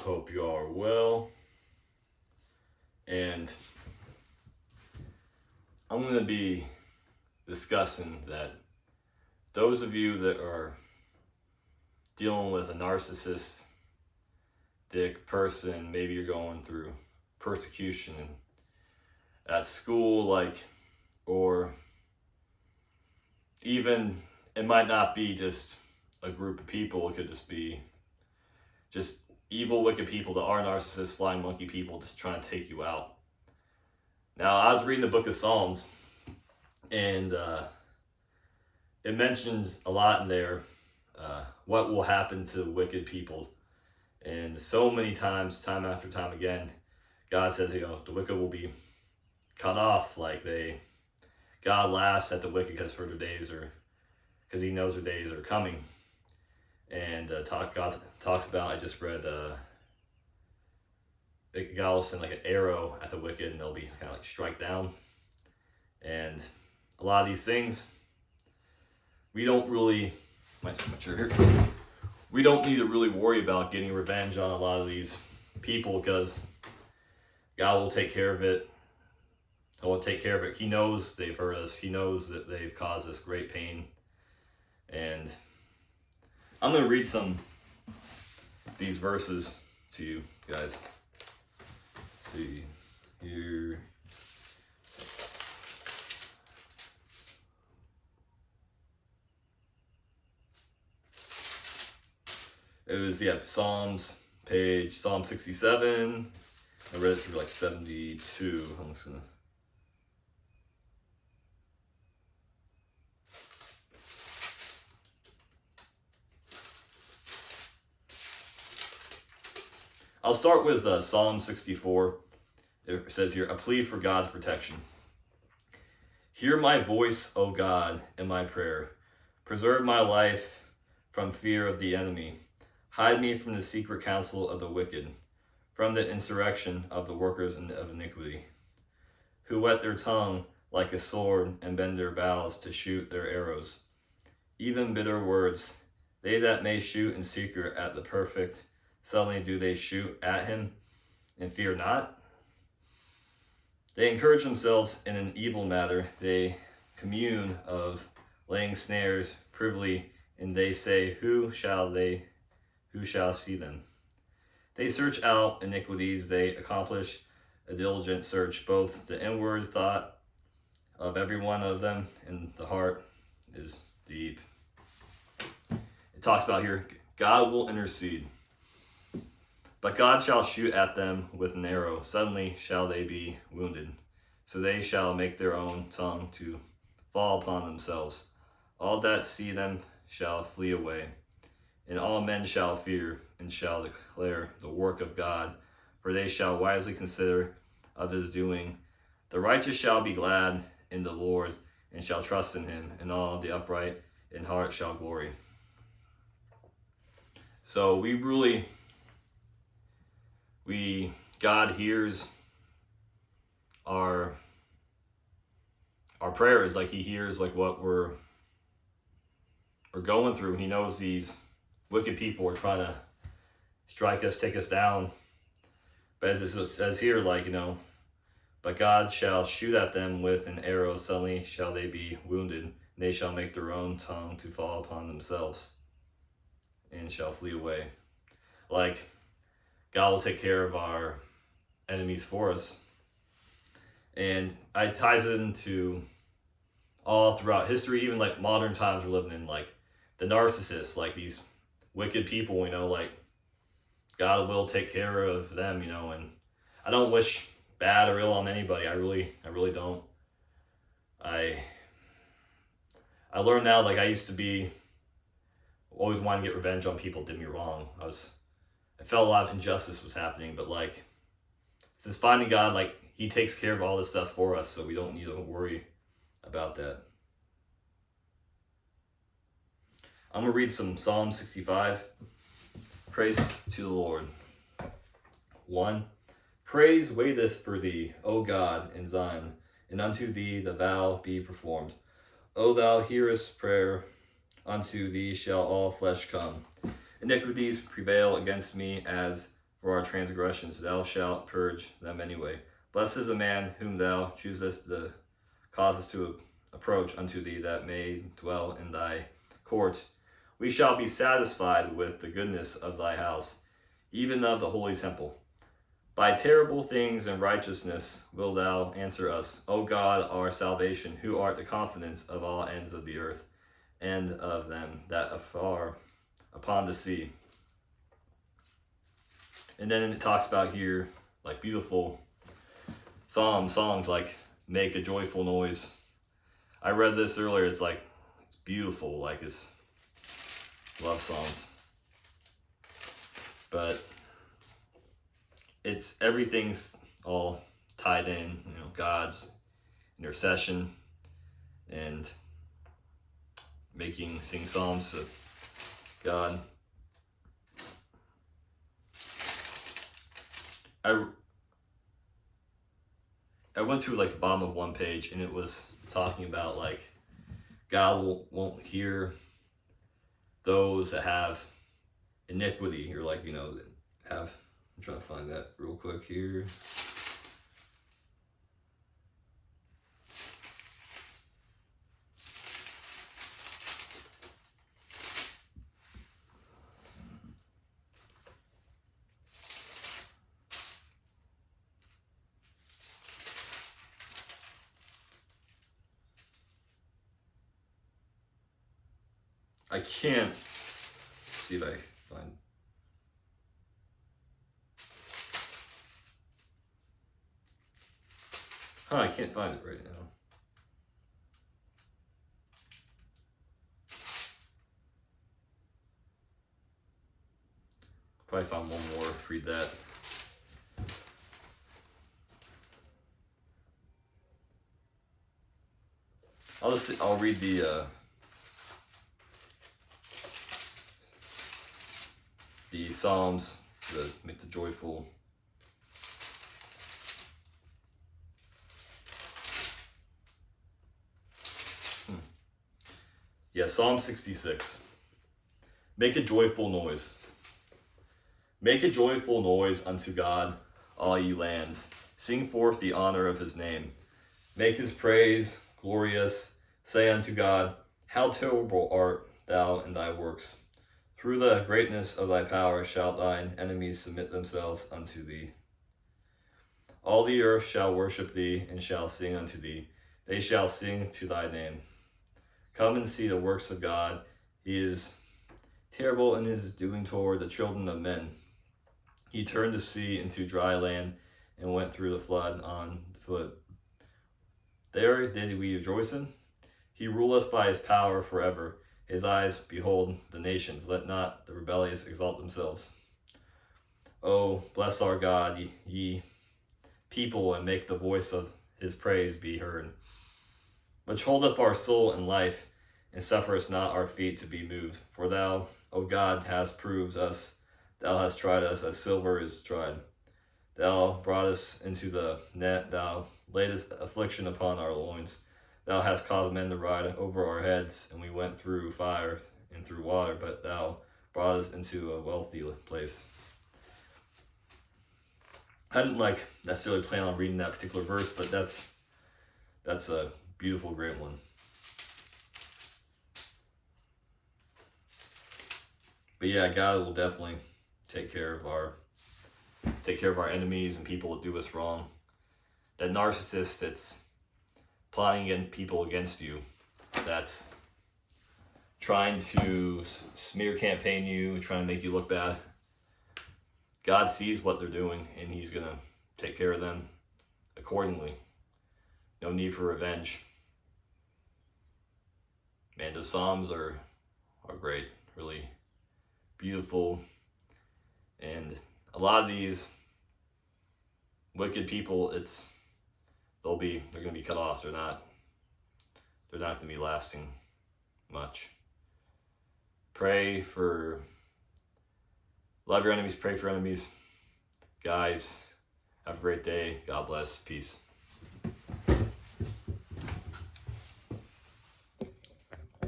hope you are well. And I'm going to be discussing that those of you that are dealing with a narcissistic person, maybe you're going through persecution at school, or even it might not be just a group of people, it could just be just evil, wicked people that are narcissists, flying monkey people just trying to take you out. Now, I was reading the book of Psalms, and it mentions a lot in there what will happen to wicked people. And so many times, time after time again, God says, the wicked will be cut off. God laughs at the wicked because for their days because he knows their days are coming. And God talks about, I just read, God will send an arrow at the wicked and they'll be kind of strike down. And a lot of these things, we don't really, we don't need to really worry about getting revenge on a lot of these people because God will take care of it. He will take care of it. He knows they've hurt us. He knows that they've caused us great pain. And I'm going to read these verses to you guys. Let's see here. It was, Psalm 67. I read it through 72. I'm just going to. I'll start with Psalm 64. It says here, a plea for God's protection. Hear my voice, O God, in my prayer. Preserve my life from fear of the enemy. Hide me from the secret counsel of the wicked, from the insurrection of the workers of iniquity, who whet their tongue like a sword and bend their bows to shoot their arrows. Even bitter words, they that may shoot in secret at the perfect, suddenly do they shoot at him and fear not. They encourage themselves in an evil matter. They commune of laying snares privily, and they say, who shall see them? They search out iniquities. They accomplish a diligent search, both the inward thought of every one of them and the heart is deep. It talks about here, God will intercede. But God shall shoot at them with an arrow. Suddenly shall they be wounded. So they shall make their own tongue to fall upon themselves. All that see them shall flee away. And all men shall fear and shall declare the work of God. For they shall wisely consider of his doing. The righteous shall be glad in the Lord and shall trust in him. And all the upright in heart shall glory. So God hears our prayers, he hears what we're going through. He knows these wicked people are trying to strike us, take us down. But as it says here, but God shall shoot at them with an arrow, suddenly shall they be wounded, and they shall make their own tongue to fall upon themselves, and shall flee away. God will take care of our enemies for us. And it ties into all throughout history, even modern times we're living in, the narcissists, these wicked people, God will take care of them, and I don't wish bad or ill on anybody. I really don't. I learned now, I used to be always wanting to get revenge on people that did me wrong. I felt a lot of injustice was happening, but since finding God, he takes care of all this stuff for us, so we don't need to worry about that. I'm going to read some Psalm 65. Praise to the Lord. 1. Praise waiteth for thee, O God, in Zion, and unto thee the vow be performed. O thou hearest prayer, unto thee shall all flesh come. Iniquities prevail against me as for our transgressions, thou shalt purge them anyway. Blessed is the man whom thou choosest the causes to approach unto thee, that may dwell in thy courts. We shall be satisfied with the goodness of thy house, even of the holy temple. By terrible things and righteousness wilt thou answer us, O God, our salvation, who art the confidence of all ends of the earth, and of them that afar upon the sea. And then it talks about here, like beautiful songs like make a joyful noise. I read this earlier. It's like, it's beautiful. Like, it's love songs. But it's, everything's all tied in, you know, God's intercession and sing psalms to God. I went to like the bottom of one page, and it was talking about like God won't hear those that have iniquity, or like, you know, have, I'm trying to find that real quick here. I can't see if I find. I can't find it right now. Probably found one more. Read that. I'll read the Psalms, make the joyful. Yeah, Psalm 66. Make a joyful noise. Make a joyful noise unto God, all ye lands. Sing forth the honor of his name. Make his praise glorious. Say unto God, how terrible art thou in thy works. Through the greatness of thy power shall thine enemies submit themselves unto thee. All the earth shall worship thee, and shall sing unto thee. They shall sing to thy name. Come and see the works of God. He is terrible in his doing toward the children of men. He turned the sea into dry land, and went through the flood on foot. There did we rejoice in. He ruleth by his power forever. His eyes behold the nations. Let not the rebellious exalt themselves. Oh, bless our God, ye people, and make the voice of his praise be heard. Which holdeth our soul in life, and sufferest not our feet to be moved. For thou, O God, hast proved us. Thou hast tried us as silver is tried. Thou broughtest into the net. Thou laidest affliction upon our loins. Thou hast caused men to ride over our heads, and we went through fire and through water, but thou brought us into a wealthy place. I didn't necessarily plan on reading that particular verse, but that's a beautiful, great one. But yeah, God will definitely take care of our enemies and people that do us wrong. That narcissist that's plotting against people against you, that's trying to smear campaign you, trying to make you look bad. God sees what they're doing, and he's going to take care of them accordingly. No need for revenge. Man, those Psalms are great, really beautiful. And a lot of these wicked people, they're going to be cut off. They're not going to be lasting much. Love your enemies, pray for enemies. Guys, have a great day. God bless. Peace.